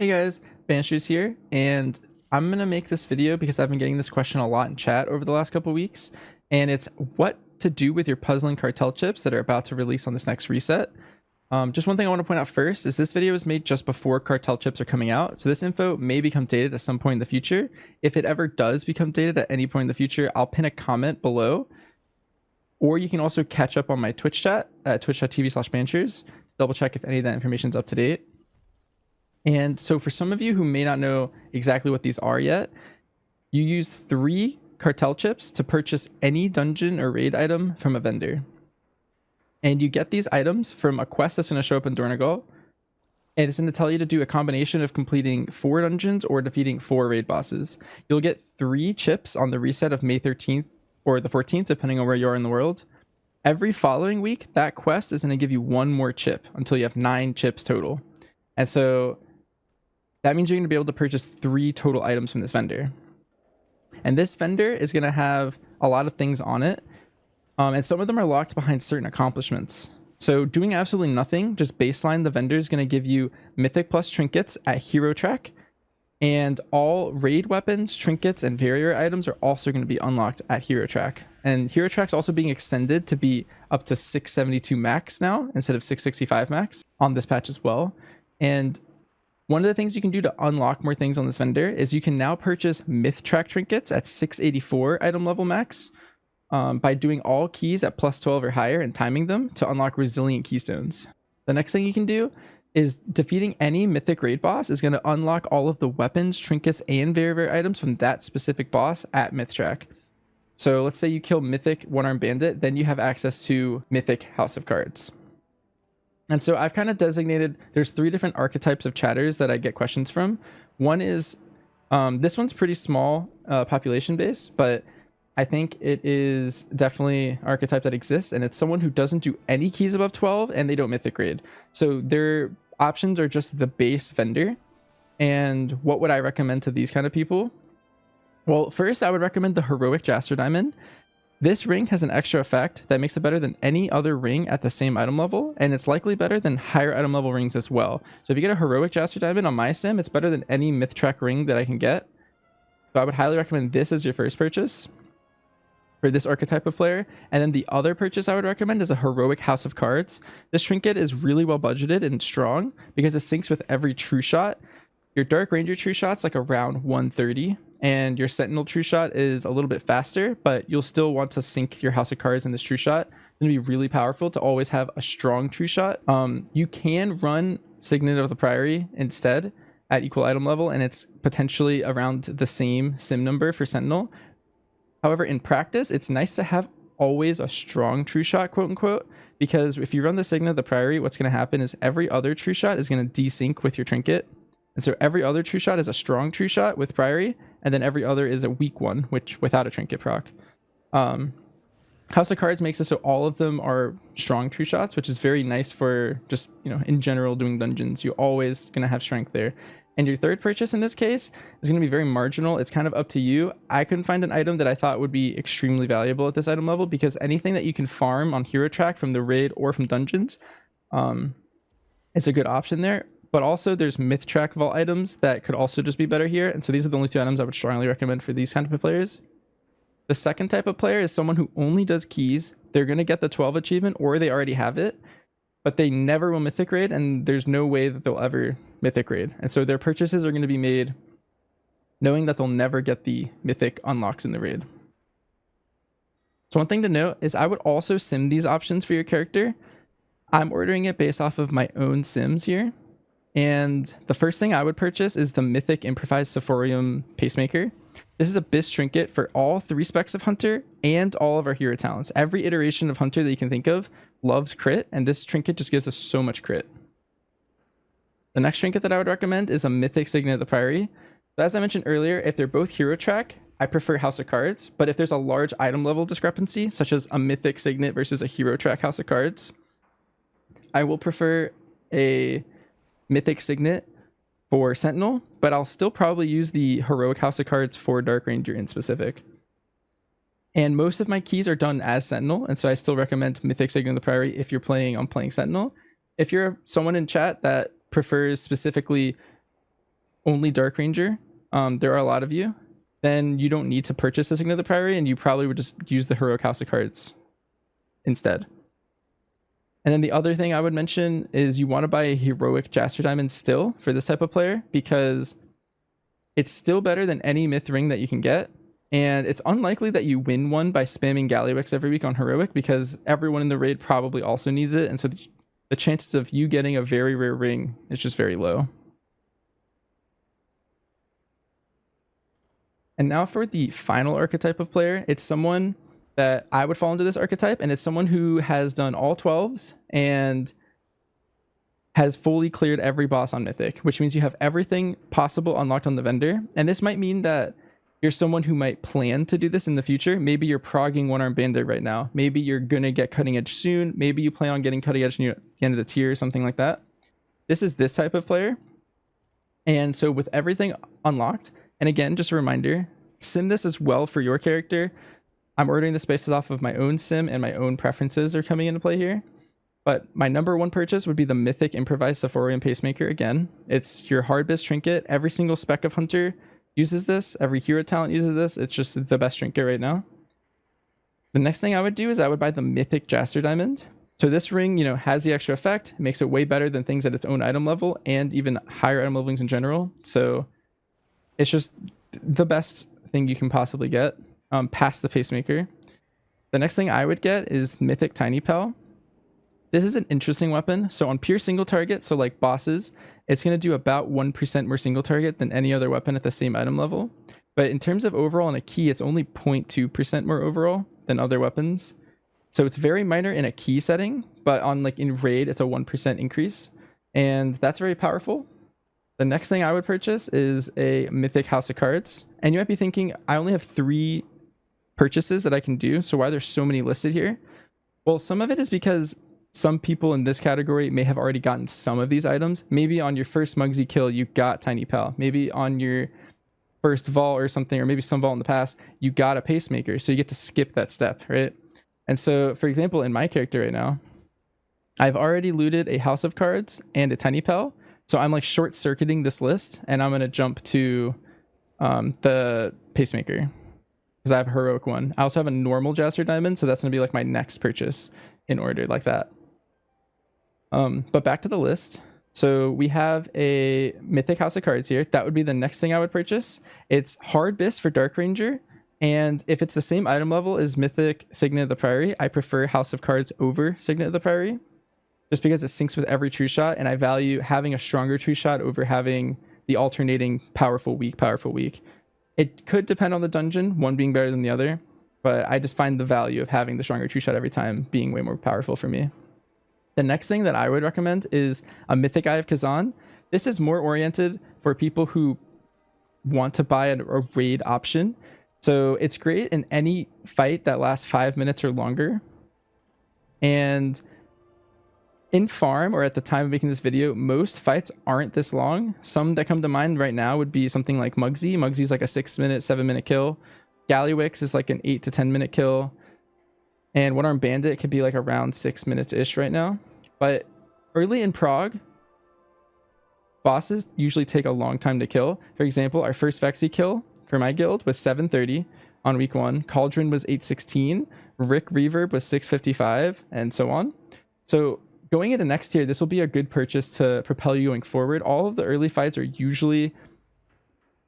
Hey guys, Banshees here, and I'm gonna make this video because I've been getting this question a lot in chat over the last couple weeks, and it's what to do with your puzzling cartel chips that are about to release on this next reset. Just one thing I want to point out first is this video was made just before cartel chips are coming out, so this info may become dated at some point in the future. If it ever does become dated at any point in the future, I'll pin a comment below, or you can also catch up on my Twitch chat at twitch.tv/Banshees to double check if any of that information is up to date. And so for some of you who may not know exactly what these are yet, you use 3 cartel chips to purchase any dungeon or raid item from a vendor. And you get these items from a quest that's going to show up in Dornegal. And it's going to tell you to do a combination of completing 4 dungeons or defeating 4 raid bosses. You'll get 3 chips on the reset of May 13th or the 14th, depending on where you are in the world. Every following week, that quest is going to give you 1 more chip until you have 9 chips total. And so that means you're going to be able to purchase 3 total items from this vendor. And this vendor is going to have a lot of things on it. And some of them are locked behind certain accomplishments. So doing absolutely nothing, just baseline, the vendor is going to give you mythic plus trinkets at hero track. And all raid weapons, trinkets, and very rare items are also going to be unlocked at hero track. And hero track's also being extended to be up to 672 max now instead of 665 max on this patch as well. And one of the things you can do to unlock more things on this vendor is you can now purchase myth track trinkets at 684 item level max by doing all keys at plus 12 or higher and timing them to unlock resilient keystones. The next thing you can do is defeating any mythic raid boss is going to unlock all of the weapons, trinkets, and very rare items from that specific boss at myth track. So let's say you kill mythic one-armed bandit, then you have access to mythic house of cards. And so I've kind of designated, there's 3 different archetypes of chatters that I get questions from. One is, this one's pretty small population base, but I think it is definitely an archetype that exists, and it's someone who doesn't do any keys above 12 and they don't mythic raid. So their options are just the base vendor. And what would I recommend to these kind of people? Well, first I would recommend the heroic Jaster Diamond. This ring has an extra effect that makes it better than any other ring at the same item level, and it's likely better than higher item level rings as well. So if you get a heroic Jaster Diamond on my sim, it's better than any myth track ring that I can get. So I would highly recommend this as your first purchase for this archetype of player. And then the other purchase I would recommend is a heroic house of cards. This trinket is really well budgeted and strong because it syncs with every true shot. Your dark ranger true shot's like around 130. And your sentinel true shot is a little bit faster, but you'll still want to sync your house of cards in this true shot. It's going to be really powerful to always have a strong true shot. You can run Signet of the Priory instead at equal item level, and it's potentially around the same sim number for sentinel. However, in practice, it's nice to have always a strong true shot, quote unquote, because if you run the Signet of the Priory, what's going to happen is every other true shot is going to desync with your trinket. And so every other true shot is a strong true shot with Priory, and then every other is a weak one, which without a trinket proc. House of Cards makes it so all of them are strong true shots, which is very nice for just, in general doing dungeons. You're always going to have strength there. And your third purchase in this case is going to be very marginal. It's kind of up to you. I couldn't find an item that I thought would be extremely valuable at this item level because anything that you can farm on hero track from the raid or from dungeons is a good option there. But also there's myth track vault items that could also just be better here. And so these are the only 2 items I would strongly recommend for these kind of players. The second type of player is someone who only does keys. They're going to get the 12 achievement or they already have it, but they never will mythic raid, and there's no way that they'll ever mythic raid. And so their purchases are going to be made knowing that they'll never get the mythic unlocks in the raid. So one thing to note is I would also sim these options for your character. I'm ordering it based off of my own sims here. And the first thing I would purchase is the Mythic Improvised Sephorium Pacemaker. This is a BIS trinket for all 3 specs of Hunter and all of our hero talents. Every iteration of Hunter that you can think of loves crit, and this trinket just gives us so much crit. The next trinket that I would recommend is a Mythic Signet of the Priory. So as I mentioned earlier, if they're both hero track, I prefer House of Cards, but if there's a large item level discrepancy, such as a Mythic Signet versus a hero track House of Cards, I will prefer a Mythic Signet for Sentinel, but I'll still probably use the heroic House of Cards for Dark Ranger in specific. And most of my keys are done as Sentinel, and so I still recommend Mythic Signet of the Priory if you're playing Sentinel. If you're someone in chat that prefers specifically only Dark Ranger, there are a lot of you, then you don't need to purchase a Signet of the Priory, and you probably would just use the Heroic House of Cards instead. And then the other thing I would mention is you want to buy a Heroic Jaster Diamond still for this type of player, because it's still better than any myth ring that you can get. And it's unlikely that you win one by spamming Galliwix every week on Heroic, because everyone in the raid probably also needs it. And so the chances of you getting a very rare ring is just very low. And now for the final archetype of player, it's someone that I would fall into this archetype, and it's someone who has done all 12s and has fully cleared every boss on Mythic, which means you have everything possible unlocked on the vendor. And this might mean that you're someone who might plan to do this in the future. Maybe you're progging One Arm Bandit right now. Maybe you're going to get Cutting Edge soon. Maybe you plan on getting Cutting Edge near the end of the tier or something like that. This is this type of player. And so with everything unlocked, and again, just a reminder, sim this as well for your character. I'm ordering the spaces off of my own sim, and my own preferences are coming into play here. But my number one purchase would be the Mythic Improvised Sephorian Pacemaker. Again, it's your hard biz trinket. Every single spec of Hunter uses this. Every hero talent uses this. It's just the best trinket right now. The next thing I would do is I would buy the Mythic Jaster Diamond. So this ring, has the extra effect. It makes it way better than things at its own item level and even higher item levelings in general. So it's just the best thing you can possibly get past the Pacemaker. The next thing I would get is Mythic Tiny Pal. This is an interesting weapon. So on pure single target, so like bosses, it's going to do about 1% more single target than any other weapon at the same item level. But in terms of overall in a key, it's only 0.2% more overall than other weapons. So it's very minor in a key setting, but on in raid, it's a 1% increase. And that's very powerful. The next thing I would purchase is a Mythic House of Cards. And you might be thinking, I only have 3 purchases that I can do, so why are there so many listed here? Well, some of it is because some people in this category may have already gotten some of these items. Maybe on your first Mugsy kill, you got Tiny Pal. Maybe on your first vault or something, or maybe some vault in the past, you got a Pacemaker, so you get to skip that step, right? And so, for example, in my character right now, I've already looted a House of Cards and a Tiny Pal, so I'm short-circuiting this list, and I'm going to jump to the Pacemaker, because I have a heroic one. I also have a normal Jaster Diamond, so that's going to be my next purchase in order like that. But back to the list. So we have a Mythic House of Cards here. That would be the next thing I would purchase. It's hard bis for Dark Ranger. And if it's the same item level as Mythic Signet of the Priory, I prefer House of Cards over Signet of the Priory, just because it syncs with every true shot. And I value having a stronger true shot over having the alternating powerful, weak, powerful, weak. It could depend on the dungeon, one being better than the other, but I just find the value of having the stronger true shot every time being way more powerful for me. The next thing that I would recommend is a Mythic Eye of Kazan. This is more oriented for people who want to buy a raid option. So it's great in any fight that lasts 5 minutes or longer. And in farm, or at the time of making this video, most fights aren't this long. Some that come to mind right now would be something like Mugsy. Mugsy's like a 6-minute, 7-minute kill. Galliwix is like an 8 to 10 minute kill. And One Arm Bandit could be around 6 minutes-ish right now. But early in prog, bosses usually take a long time to kill. For example, our first Vexy kill for my guild was 7:30 on week 1. Cauldron was 8:16. Rick Reverb was 6:55, and so on. So going into next tier, this will be a good purchase to propel you going forward. All of the early fights are usually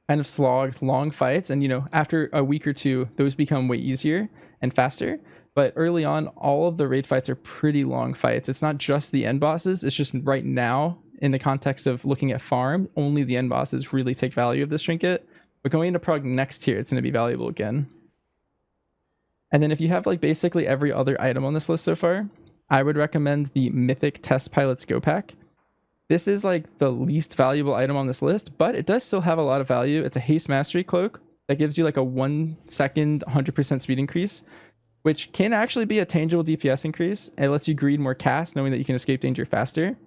kind of slogs, long fights, and after a week or two, those become way easier and faster. But early on, all of the raid fights are pretty long fights. It's not just the end bosses. It's just right now, in the context of looking at farm, only the end bosses really take value of this trinket. But going into prog next tier, it's going to be valuable again. And then if you have basically every other item on this list so far, I would recommend the Mythic Test Pilots Go Pack. This is the least valuable item on this list, but it does still have a lot of value. It's a Haste Mastery Cloak that gives you a 1 second 100% speed increase, which can actually be a tangible DPS increase. It lets you greed more cast, knowing that you can escape danger faster.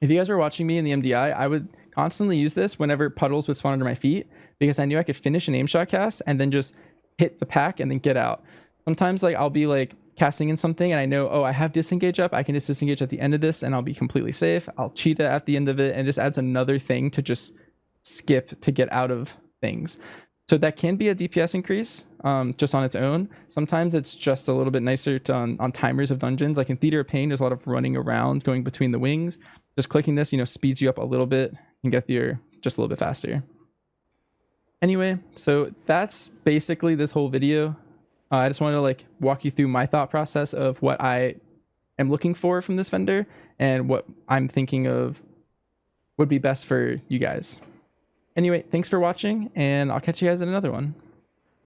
If you guys were watching me in the MDI, I would constantly use this whenever puddles would spawn under my feet, because I knew I could finish an aim shot cast and then just hit the pack and then get out. Sometimes I'll be casting in something and I know, oh, I have disengage up. I can just disengage at the end of this and I'll be completely safe. I'll cheat it at the end of it, and it just adds another thing to just skip to get out of things. So that can be a DPS increase just on its own. Sometimes it's just a little bit nicer on timers of dungeons. Like in Theater of Pain, there's a lot of running around, going between the wings. Just clicking this, speeds you up a little bit and get there just a little bit faster. Anyway, so that's basically this whole video. I just wanted to like walk you through my thought process of what I am looking for from this vendor and what I'm thinking of would be best for you guys. Anyway, thanks for watching, and I'll catch you guys in another one.